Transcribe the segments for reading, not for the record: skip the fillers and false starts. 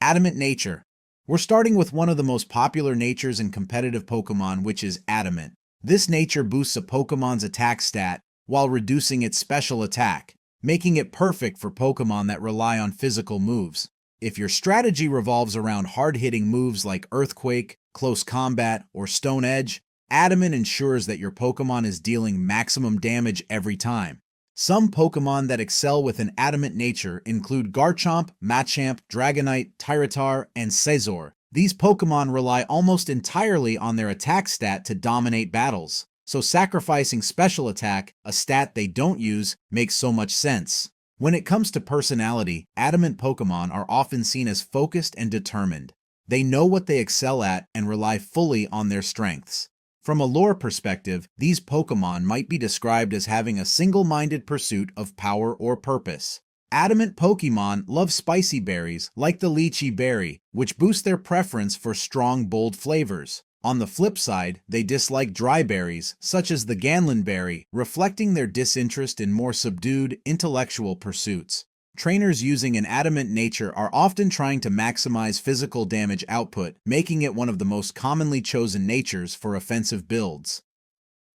Adamant nature. We're starting with one of the most popular natures in competitive Pokémon, which is Adamant. This nature boosts a Pokémon's attack stat while reducing its special attack, making it perfect for Pokémon that rely on physical moves. If your strategy revolves around hard-hitting moves like Earthquake, Close Combat, or Stone Edge, Adamant ensures that your Pokémon is dealing maximum damage every time. Some Pokémon that excel with an adamant nature include Garchomp, Machamp, Dragonite, Tyranitar, and Scizor. These Pokémon rely almost entirely on their attack stat to dominate battles, so sacrificing special attack, a stat they don't use, makes so much sense. When it comes to personality, adamant Pokémon are often seen as focused and determined. They know what they excel at and rely fully on their strengths. From a lore perspective, these Pokémon might be described as having a single-minded pursuit of power or purpose. Adamant Pokémon love spicy berries, like the lychee berry, which boosts their preference for strong, bold flavors. On the flip side, they dislike dry berries, such as the Ganlan berry, reflecting their disinterest in more subdued, intellectual pursuits. Trainers using an adamant nature are often trying to maximize physical damage output, making it one of the most commonly chosen natures for offensive builds.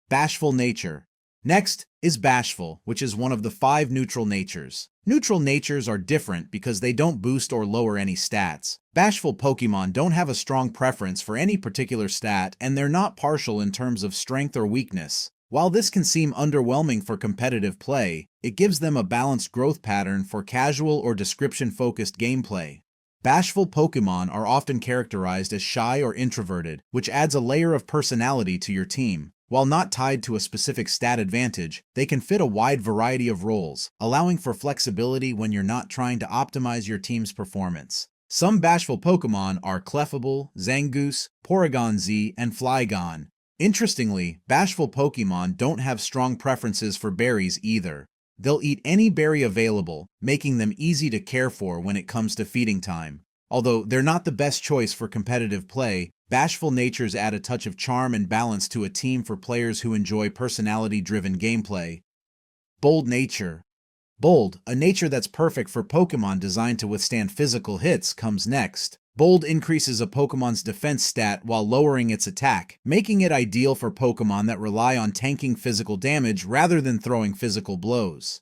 Bashful nature. Next is Bashful, which is one of the 5 neutral natures. Neutral natures are different because they don't boost or lower any stats. Bashful Pokémon don't have a strong preference for any particular stat, and they're not partial in terms of strength or weakness. While this can seem underwhelming for competitive play, it gives them a balanced growth pattern for casual or description-focused gameplay. Bashful Pokémon are often characterized as shy or introverted, which adds a layer of personality to your team. While not tied to a specific stat advantage, they can fit a wide variety of roles, allowing for flexibility when you're not trying to optimize your team's performance. Some Bashful Pokémon are Clefable, Zangoose, Porygon Z, and Flygon. Interestingly, Bashful Pokémon don't have strong preferences for berries either. They'll eat any berry available, making them easy to care for when it comes to feeding time. Although they're not the best choice for competitive play, bashful natures add a touch of charm and balance to a team for players who enjoy personality-driven gameplay. Bold nature. Bold, a nature that's perfect for Pokémon designed to withstand physical hits, comes next. Bold increases a Pokémon's defense stat while lowering its attack, making it ideal for Pokémon that rely on tanking physical damage rather than throwing physical blows.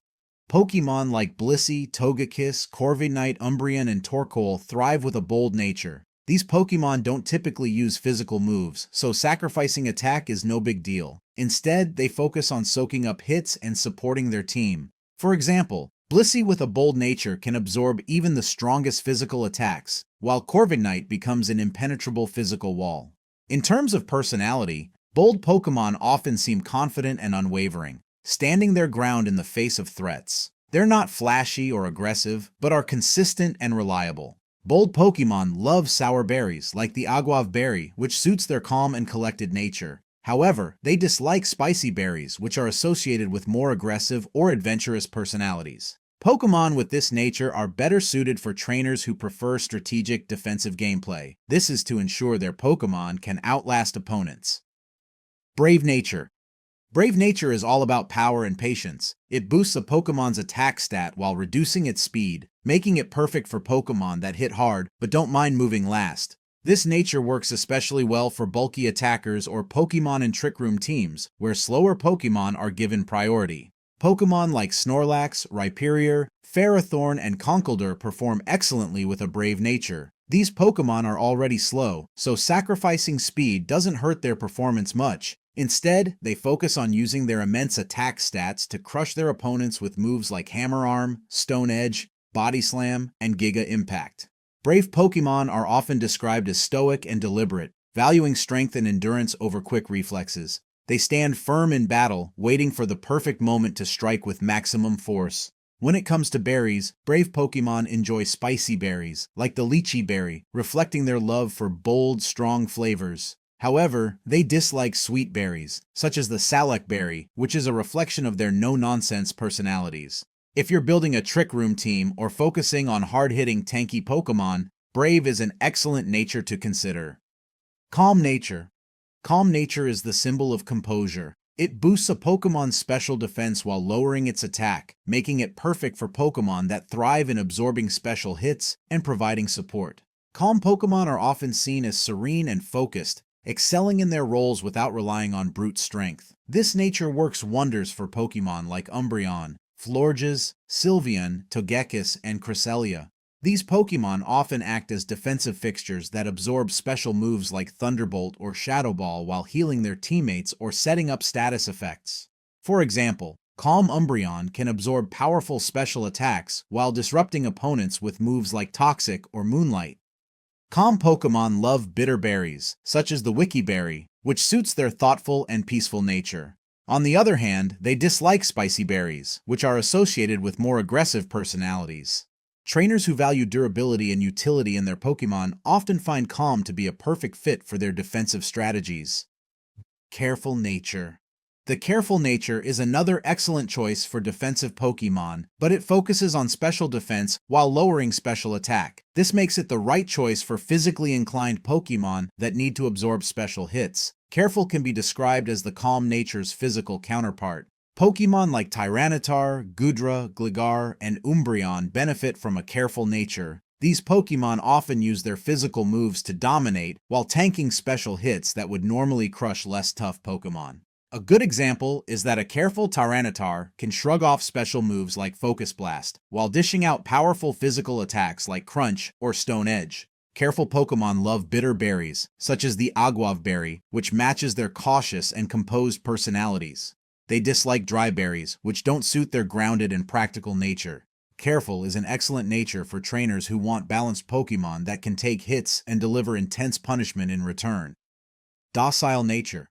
Pokémon like Blissey, Togekiss, Corviknight, Umbreon, and Torkoal thrive with a bold nature. These Pokémon don't typically use physical moves, so sacrificing attack is no big deal. Instead, they focus on soaking up hits and supporting their team. For example, Blissey with a bold nature can absorb even the strongest physical attacks, while Corviknight becomes an impenetrable physical wall. In terms of personality, bold Pokémon often seem confident and unwavering, standing their ground in the face of threats. They're not flashy or aggressive, but are consistent and reliable. Bold Pokémon love sour berries, like the Aguav berry, which suits their calm and collected nature. However, they dislike spicy berries, which are associated with more aggressive or adventurous personalities. Pokémon with this nature are better suited for trainers who prefer strategic defensive gameplay. This is to ensure their Pokémon can outlast opponents. Brave nature. Brave nature is all about power and patience. It boosts a Pokémon's attack stat while reducing its speed, making it perfect for Pokémon that hit hard but don't mind moving last. This nature works especially well for bulky attackers or Pokémon in Trick Room teams, where slower Pokémon are given priority. Pokémon like Snorlax, Rhyperior, Ferrothorn, and Conkeldurr perform excellently with a brave nature. These Pokémon are already slow, so sacrificing speed doesn't hurt their performance much. Instead, they focus on using their immense attack stats to crush their opponents with moves like Hammer Arm, Stone Edge, Body Slam, and Giga Impact. Brave Pokémon are often described as stoic and deliberate, valuing strength and endurance over quick reflexes. They stand firm in battle, waiting for the perfect moment to strike with maximum force. When it comes to berries, brave Pokémon enjoy spicy berries, like the lychee berry, reflecting their love for bold, strong flavors. However, they dislike sweet berries, such as the Salak berry, which is a reflection of their no-nonsense personalities. If you're building a Trick Room team or focusing on hard-hitting tanky Pokémon, Brave is an excellent nature to consider. Calm nature. Calm nature is the symbol of composure. It boosts a Pokémon's special defense while lowering its attack, making it perfect for Pokémon that thrive in absorbing special hits and providing support. Calm Pokémon are often seen as serene and focused, excelling in their roles without relying on brute strength. This nature works wonders for Pokémon like Umbreon, Florges, Sylveon, Togekiss, and Cresselia. These Pokémon often act as defensive fixtures that absorb special moves like Thunderbolt or Shadow Ball while healing their teammates or setting up status effects. For example, Calm Umbreon can absorb powerful special attacks while disrupting opponents with moves like Toxic or Moonlight. Calm Pokémon love bitter berries, such as the Wiki Berry, which suits their thoughtful and peaceful nature. On the other hand, they dislike spicy berries, which are associated with more aggressive personalities. Trainers who value durability and utility in their Pokémon often find Calm to be a perfect fit for their defensive strategies. Careful nature. The careful nature is another excellent choice for defensive Pokémon, but it focuses on special defense while lowering special attack. This makes it the right choice for physically inclined Pokémon that need to absorb special hits. Careful can be described as the calm nature's physical counterpart. Pokémon like Tyranitar, Goodra, Gligar, and Umbreon benefit from a careful nature. These Pokémon often use their physical moves to dominate while tanking special hits that would normally crush less tough Pokémon. A good example is that a careful Tyranitar can shrug off special moves like Focus Blast, while dishing out powerful physical attacks like Crunch or Stone Edge. Careful Pokémon love bitter berries, such as the Aguav Berry, which matches their cautious and composed personalities. They dislike dry berries, which don't suit their grounded and practical nature. Careful is an excellent nature for trainers who want balanced Pokémon that can take hits and deliver intense punishment in return. Docile nature.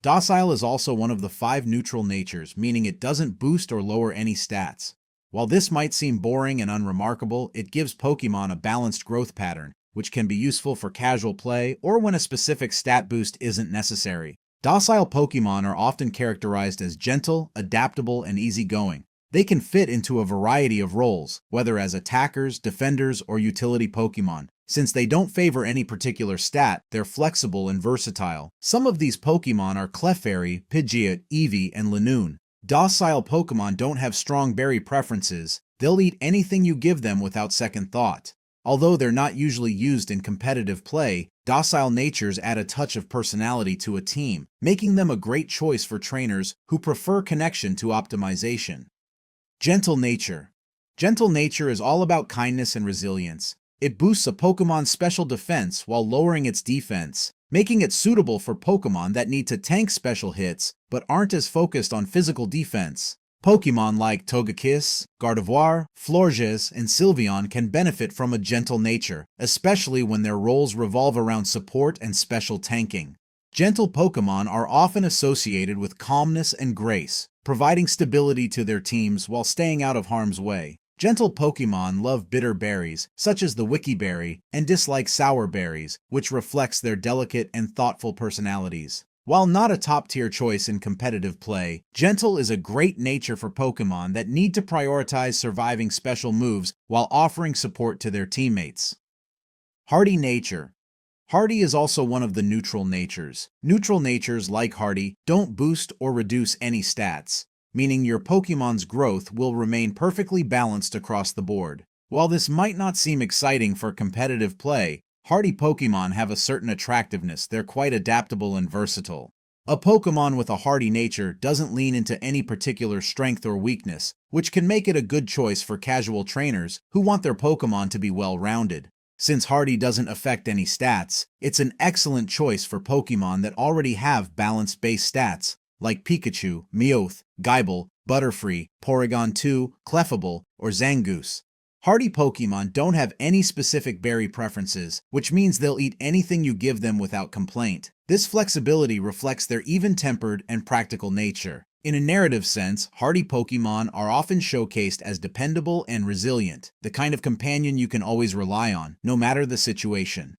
Docile is also one of the 5 neutral natures, meaning it doesn't boost or lower any stats. While this might seem boring and unremarkable, it gives Pokémon a balanced growth pattern, which can be useful for casual play or when a specific stat boost isn't necessary. Docile Pokémon are often characterized as gentle, adaptable, and easygoing. They can fit into a variety of roles, whether as attackers, defenders, or utility Pokémon. Since they don't favor any particular stat, they're flexible and versatile. Some of these Pokémon are Clefairy, Pidgeot, Eevee, and Linoone. Docile Pokémon don't have strong berry preferences. They'll eat anything you give them without second thought. Although they're not usually used in competitive play, docile natures add a touch of personality to a team, making them a great choice for trainers who prefer connection to optimization. Gentle nature. Gentle nature is all about kindness and resilience. It boosts a Pokémon's special defense while lowering its defense, making it suitable for Pokémon that need to tank special hits but aren't as focused on physical defense. Pokémon like Togekiss, Gardevoir, Florges, and Sylveon can benefit from a gentle nature, especially when their roles revolve around support and special tanking. Gentle Pokémon are often associated with calmness and grace, providing stability to their teams while staying out of harm's way. Gentle Pokémon love bitter berries, such as the Wiki Berry, and dislike sour berries, which reflects their delicate and thoughtful personalities. While not a top-tier choice in competitive play, Gentle is a great nature for Pokémon that need to prioritize surviving special moves while offering support to their teammates. Hardy nature. Hardy is also one of the neutral natures. Neutral natures, like Hardy, don't boost or reduce any stats, meaning your Pokémon's growth will remain perfectly balanced across the board. While this might not seem exciting for competitive play, hardy Pokémon have a certain attractiveness. They're quite adaptable and versatile. A Pokémon with a hardy nature doesn't lean into any particular strength or weakness, which can make it a good choice for casual trainers who want their Pokémon to be well-rounded. Since hardy doesn't affect any stats, it's an excellent choice for Pokémon that already have balanced base stats, like Pikachu, Meowth, Gible, Butterfree, Porygon 2, Clefable, or Zangoose. Hardy Pokémon don't have any specific berry preferences, which means they'll eat anything you give them without complaint. This flexibility reflects their even-tempered and practical nature. In a narrative sense, hardy Pokémon are often showcased as dependable and resilient, the kind of companion you can always rely on, no matter the situation.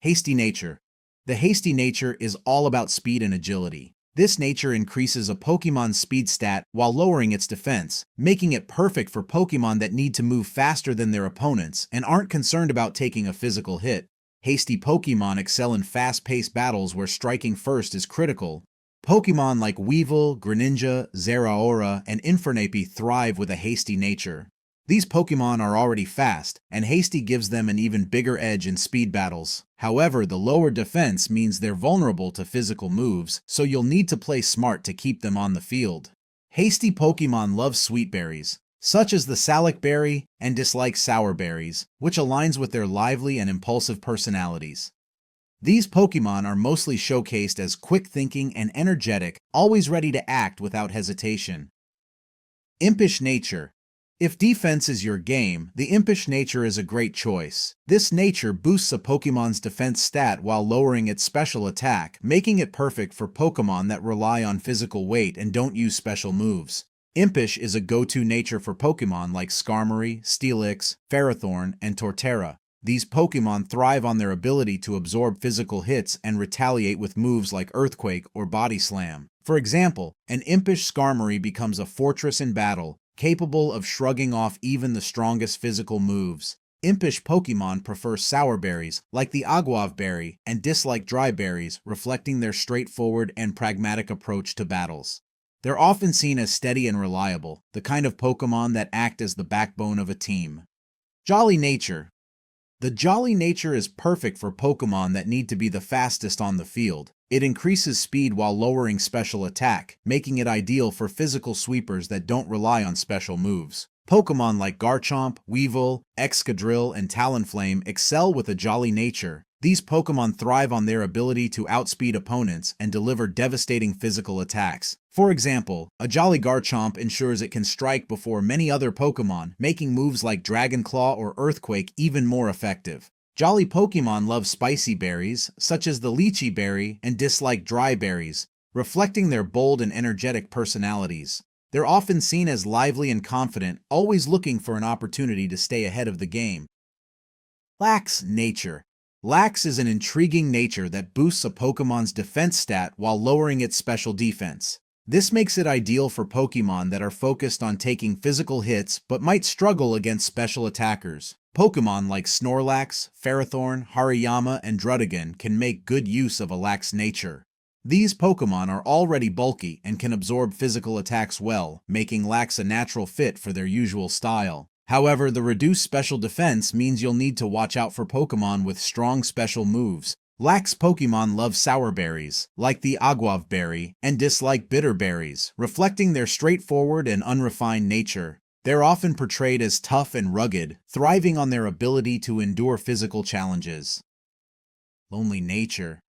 Hasty nature. The hasty nature is all about speed and agility. This nature increases a Pokémon's speed stat while lowering its defense, making it perfect for Pokémon that need to move faster than their opponents and aren't concerned about taking a physical hit. Hasty Pokémon excel in fast-paced battles where striking first is critical. Pokémon like Weevil, Greninja, Zeraora, and Infernape thrive with a hasty nature. These Pokémon are already fast, and Hasty gives them an even bigger edge in speed battles. However, the lower defense means they're vulnerable to physical moves, so you'll need to play smart to keep them on the field. Hasty Pokémon love sweet berries, such as the Salic berry, and dislike sour berries, which aligns with their lively and impulsive personalities. These Pokémon are mostly showcased as quick-thinking and energetic, always ready to act without hesitation. Impish Nature. If defense is your game, the Impish Nature is a great choice. This nature boosts a Pokémon's defense stat while lowering its special attack, making it perfect for Pokémon that rely on physical weight and don't use special moves. Impish is a go-to nature for Pokémon like Skarmory, Steelix, Ferrothorn, and Torterra. These Pokémon thrive on their ability to absorb physical hits and retaliate with moves like Earthquake or Body Slam. For example, an Impish Skarmory becomes a fortress in battle, capable of shrugging off even the strongest physical moves. Impish Pokémon prefer sour berries, like the Aguav berry, and dislike dry berries, reflecting their straightforward and pragmatic approach to battles. They're often seen as steady and reliable, the kind of Pokémon that act as the backbone of a team. Jolly Nature. The Jolly Nature is perfect for Pokémon that need to be the fastest on the field. It increases speed while lowering special attack, making it ideal for physical sweepers that don't rely on special moves. Pokémon like Garchomp, Weavile, Excadrill, and Talonflame excel with a Jolly Nature. These Pokémon thrive on their ability to outspeed opponents and deliver devastating physical attacks. For example, a Jolly Garchomp ensures it can strike before many other Pokémon, making moves like Dragon Claw or Earthquake even more effective. Jolly Pokémon love spicy berries, such as the Lychee berry, and dislike dry berries, reflecting their bold and energetic personalities. They're often seen as lively and confident, always looking for an opportunity to stay ahead of the game. Lax Nature. Lax is an intriguing nature that boosts a Pokémon's defense stat while lowering its special defense. This makes it ideal for Pokémon that are focused on taking physical hits but might struggle against special attackers. Pokémon like Snorlax, Ferrothorn, Hariyama, and Druddigon can make good use of a lax nature. These Pokémon are already bulky and can absorb physical attacks well, making Lax a natural fit for their usual style. However, the reduced special defense means you'll need to watch out for Pokémon with strong special moves. Lax Pokémon love sour berries, like the Aguav berry, and dislike bitter berries, reflecting their straightforward and unrefined nature. They're often portrayed as tough and rugged, thriving on their ability to endure physical challenges. Lonely Nature.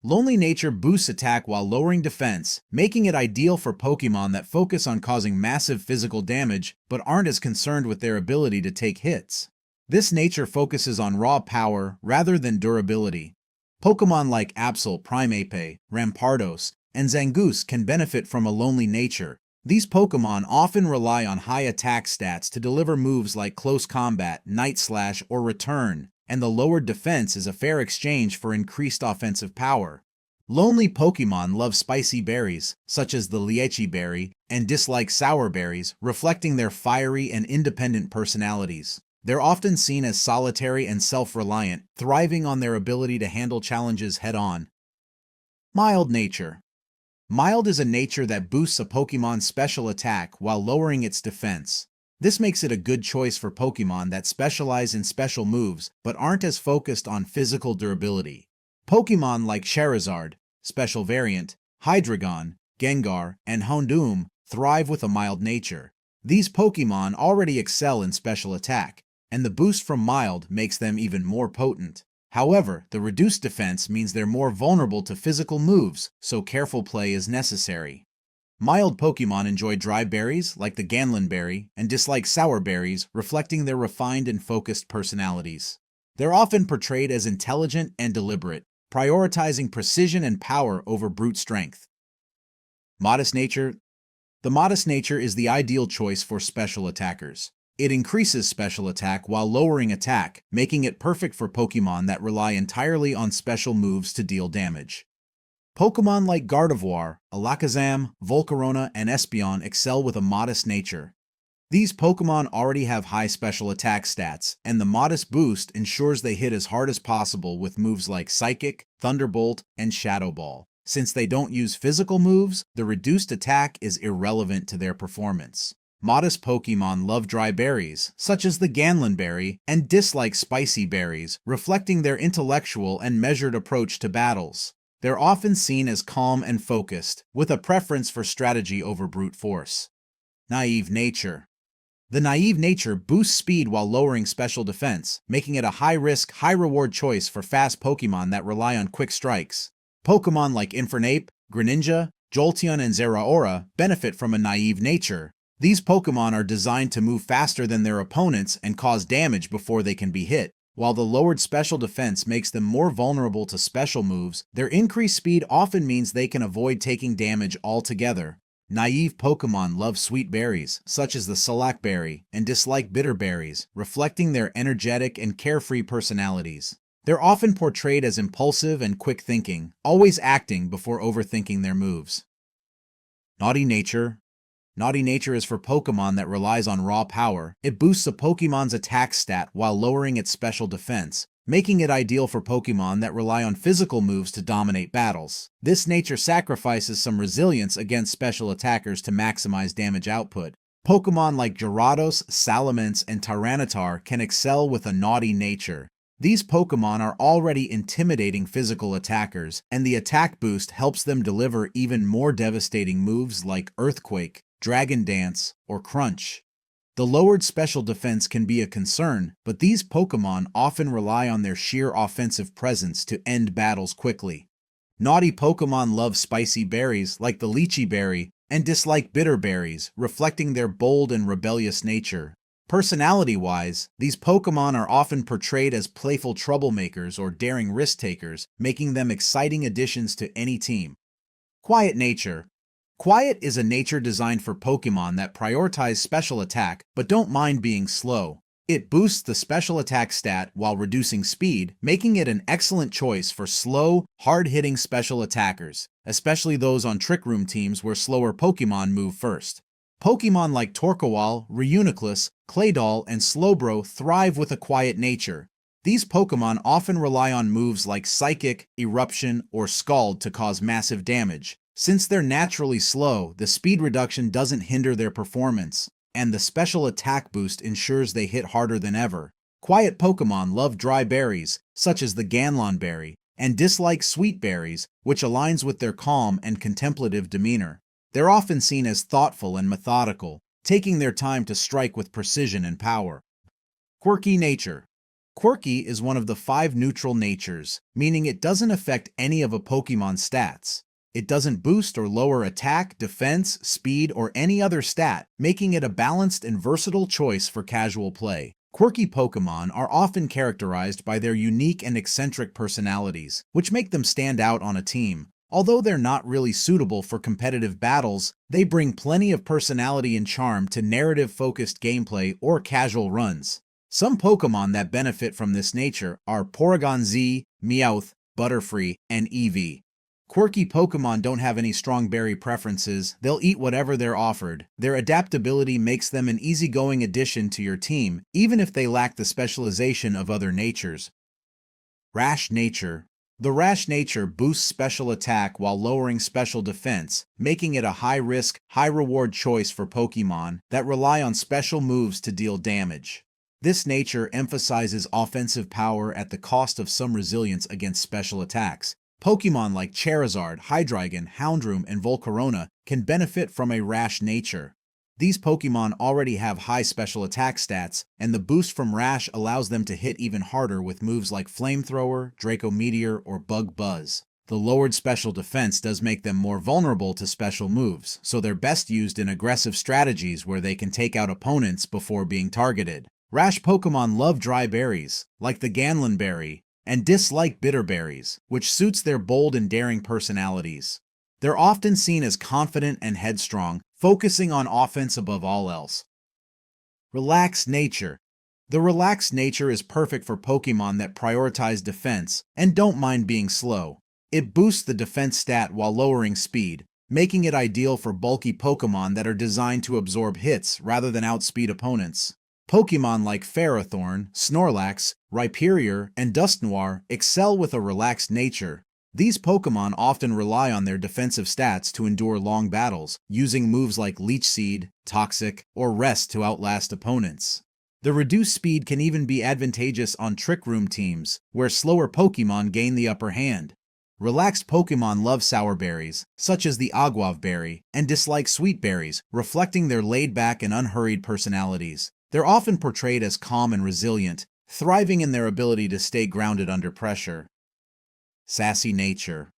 Lonely Nature boosts attack while lowering defense, making it ideal for Pokémon that focus on causing massive physical damage but aren't as concerned with their ability to take hits. This nature focuses on raw power rather than durability. Pokémon like Absol, Primeape, Rampardos, and Zangoose can benefit from a lonely nature. These Pokémon often rely on high attack stats to deliver moves like Close Combat, Night Slash, or Return, and the lowered defense is a fair exchange for increased offensive power. Lonely Pokémon love spicy berries, such as the Lychee berry, and dislike sour berries, reflecting their fiery and independent personalities. They're often seen as solitary and self-reliant, thriving on their ability to handle challenges head-on. Mild Nature. Mild is a nature that boosts a Pokémon's special attack while lowering its defense. This makes it a good choice for Pokémon that specialize in special moves but aren't as focused on physical durability. Pokémon like Charizard, Special Variant, Hydreigon, Gengar, and Houndoom thrive with a mild nature. These Pokémon already excel in special attack, and the boost from mild makes them even more potent. However, the reduced defense means they're more vulnerable to physical moves, so careful play is necessary. Mild Pokémon enjoy dry berries, like the Ganlan berry, and dislike sour berries, reflecting their refined and focused personalities. They're often portrayed as intelligent and deliberate, prioritizing precision and power over brute strength. Modest Nature. The Modest Nature is the ideal choice for special attackers. It increases special attack while lowering attack, making it perfect for Pokémon that rely entirely on special moves to deal damage. Pokémon like Gardevoir, Alakazam, Volcarona, and Espeon excel with a modest nature. These Pokémon already have high special attack stats, and the modest boost ensures they hit as hard as possible with moves like Psychic, Thunderbolt, and Shadow Ball. Since they don't use physical moves, the reduced attack is irrelevant to their performance. Modest Pokémon love dry berries, such as the Ganlan berry, and dislike spicy berries, reflecting their intellectual and measured approach to battles. They're often seen as calm and focused, with a preference for strategy over brute force. Naive nature. The naive nature boosts speed while lowering special defense, making it a high-risk, high-reward choice for fast Pokémon that rely on quick strikes. Pokémon like Infernape, Greninja, Jolteon, and Zeraora benefit from a naive nature. These Pokémon are designed to move faster than their opponents and cause damage before they can be hit. While the lowered special defense makes them more vulnerable to special moves, their increased speed often means they can avoid taking damage altogether. Naive Pokémon love sweet berries, such as the Salac berry, and dislike bitter berries, reflecting their energetic and carefree personalities. They're often portrayed as impulsive and quick-thinking, always acting before overthinking their moves. Naughty nature. Naughty nature is for Pokémon that relies on raw power. It boosts a Pokémon's attack stat while lowering its special defense, making it ideal for Pokémon that rely on physical moves to dominate battles. This nature sacrifices some resilience against special attackers to maximize damage output. Pokémon like Gyarados, Salamence, and Tyranitar can excel with a naughty nature. These Pokémon are already intimidating physical attackers, and the attack boost helps them deliver even more devastating moves like Earthquake, Dragon Dance, or Crunch. The lowered special defense can be a concern, but these Pokémon often rely on their sheer offensive presence to end battles quickly. Naughty Pokémon love spicy berries like the Lychee berry and dislike bitter berries, reflecting their bold and rebellious nature. Personality-wise, these Pokémon are often portrayed as playful troublemakers or daring risk-takers, making them exciting additions to any team. Quiet nature. Quiet is a nature designed for Pokémon that prioritize special attack but don't mind being slow. It boosts the special attack stat while reducing speed, making it an excellent choice for slow, hard-hitting special attackers, especially those on Trick Room teams where slower Pokémon move first. Pokémon like Torkoal, Reuniclus, Claydol, and Slowbro thrive with a quiet nature. These Pokémon often rely on moves like Psychic, Eruption, or Scald to cause massive damage. Since they're naturally slow, the speed reduction doesn't hinder their performance, and the special attack boost ensures they hit harder than ever. Quiet Pokémon love dry berries, such as the Ganlan berry, and dislike sweet berries, which aligns with their calm and contemplative demeanor. They're often seen as thoughtful and methodical, taking their time to strike with precision and power. Quirky nature. Quirky is one of the 5 neutral natures, meaning it doesn't affect any of a Pokémon's stats. It doesn't boost or lower attack, defense, speed, or any other stat, making it a balanced and versatile choice for casual play. Quirky Pokémon are often characterized by their unique and eccentric personalities, which make them stand out on a team. Although they're not really suitable for competitive battles, they bring plenty of personality and charm to narrative-focused gameplay or casual runs. Some Pokémon that benefit from this nature are Porygon Z, Meowth, Butterfree, and Eevee. Quirky Pokémon don't have any strong berry preferences, they'll eat whatever they're offered. Their adaptability makes them an easygoing addition to your team, even if they lack the specialization of other natures. Rash nature. The Rash nature boosts special attack while lowering special defense, making it a high-risk, high-reward choice for Pokémon that rely on special moves to deal damage. This nature emphasizes offensive power at the cost of some resilience against special attacks. Pokémon like Charizard, Hydreigon, Houndoom, and Volcarona can benefit from a Rash nature. These Pokémon already have high special attack stats, and the boost from Rash allows them to hit even harder with moves like Flamethrower, Draco Meteor, or Bug Buzz. The lowered special defense does make them more vulnerable to special moves, so they're best used in aggressive strategies where they can take out opponents before being targeted. Rash Pokémon love dry berries, like the Ganlan berry, and dislike bitter berries, which suits their bold and daring personalities. They're often seen as confident and headstrong, focusing on offense above all else. Relaxed nature. The relaxed nature is perfect for Pokémon that prioritize defense and don't mind being slow. It boosts the defense stat while lowering speed, making it ideal for bulky Pokémon that are designed to absorb hits rather than outspeed opponents. Pokémon like Ferrothorn, Snorlax, Rhyperior, and Dusknoir excel with a relaxed nature. These Pokémon often rely on their defensive stats to endure long battles, using moves like Leech Seed, Toxic, or Rest to outlast opponents. The reduced speed can even be advantageous on Trick Room teams, where slower Pokémon gain the upper hand. Relaxed Pokémon love sour berries, such as the Aguav berry, and dislike sweet berries, reflecting their laid-back and unhurried personalities. They're often portrayed as calm and resilient, thriving in their ability to stay grounded under pressure. Sassy nature.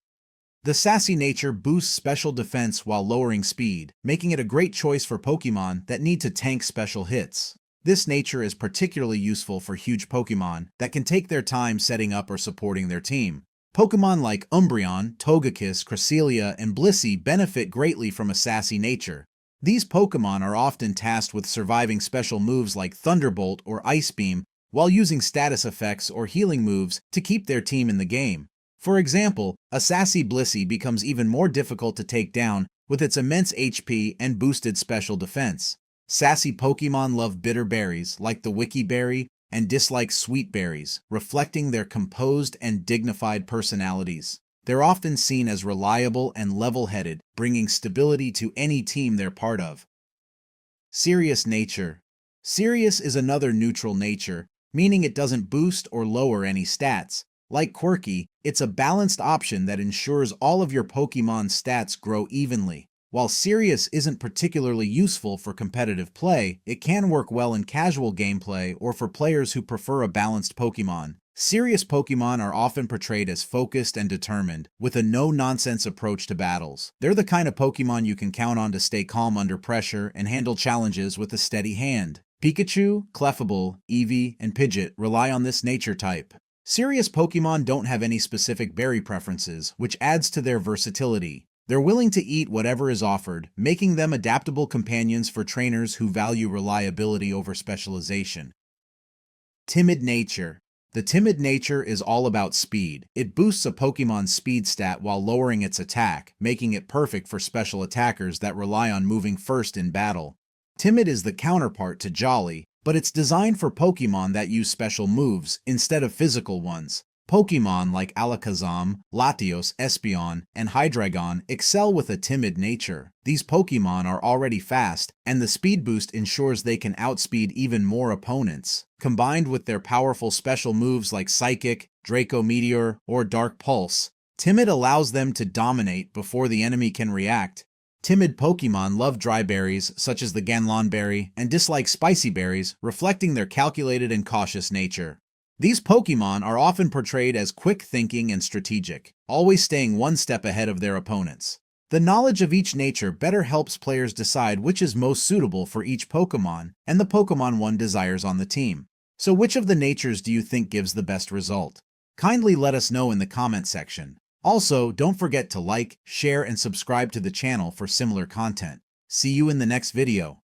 The sassy nature boosts special defense while lowering speed, making it a great choice for Pokémon that need to tank special hits. This nature is particularly useful for huge Pokémon that can take their time setting up or supporting their team. Pokémon like Umbreon, Togekiss, Cresselia, and Blissey benefit greatly from a sassy nature. These Pokémon are often tasked with surviving special moves like Thunderbolt or Ice Beam while using status effects or healing moves to keep their team in the game. For example, a sassy Blissey becomes even more difficult to take down with its immense HP and boosted special defense. Sassy Pokémon love bitter berries, like the Wiki Berry, and dislike sweet berries, reflecting their composed and dignified personalities. They're often seen as reliable and level-headed, bringing stability to any team they're part of. Serious nature. Serious is another neutral nature, meaning it doesn't boost or lower any stats. Like Quirky, it's a balanced option that ensures all of your Pokémon's stats grow evenly. While Serious isn't particularly useful for competitive play, it can work well in casual gameplay or for players who prefer a balanced Pokémon. Serious Pokémon are often portrayed as focused and determined, with a no-nonsense approach to battles. They're the kind of Pokémon you can count on to stay calm under pressure and handle challenges with a steady hand. Pikachu, Clefable, Eevee, and Pidgeot rely on this nature type. Serious Pokémon don't have any specific berry preferences, which adds to their versatility. They're willing to eat whatever is offered, making them adaptable companions for trainers who value reliability over specialization. Timid nature. The timid nature is all about speed. It boosts a Pokémon's speed stat while lowering its attack, making it perfect for special attackers that rely on moving first in battle. Timid is the counterpart to Jolly, but it's designed for Pokémon that use special moves instead of physical ones. Pokémon like Alakazam, Latios, Espeon, and Hydreigon excel with a timid nature. These Pokémon are already fast, and the speed boost ensures they can outspeed even more opponents. Combined with their powerful special moves like Psychic, Draco Meteor, or Dark Pulse, Timid allows them to dominate before the enemy can react. Timid Pokémon love dry berries, such as the Ganlon berry, and dislike spicy berries, reflecting their calculated and cautious nature. These Pokémon are often portrayed as quick-thinking and strategic, always staying one step ahead of their opponents. The knowledge of each nature better helps players decide which is most suitable for each Pokémon and the Pokémon one desires on the team. So which of the natures do you think gives the best result? Kindly let us know in the comment section. Also, don't forget to like, share, and subscribe to the channel for similar content. See you in the next video.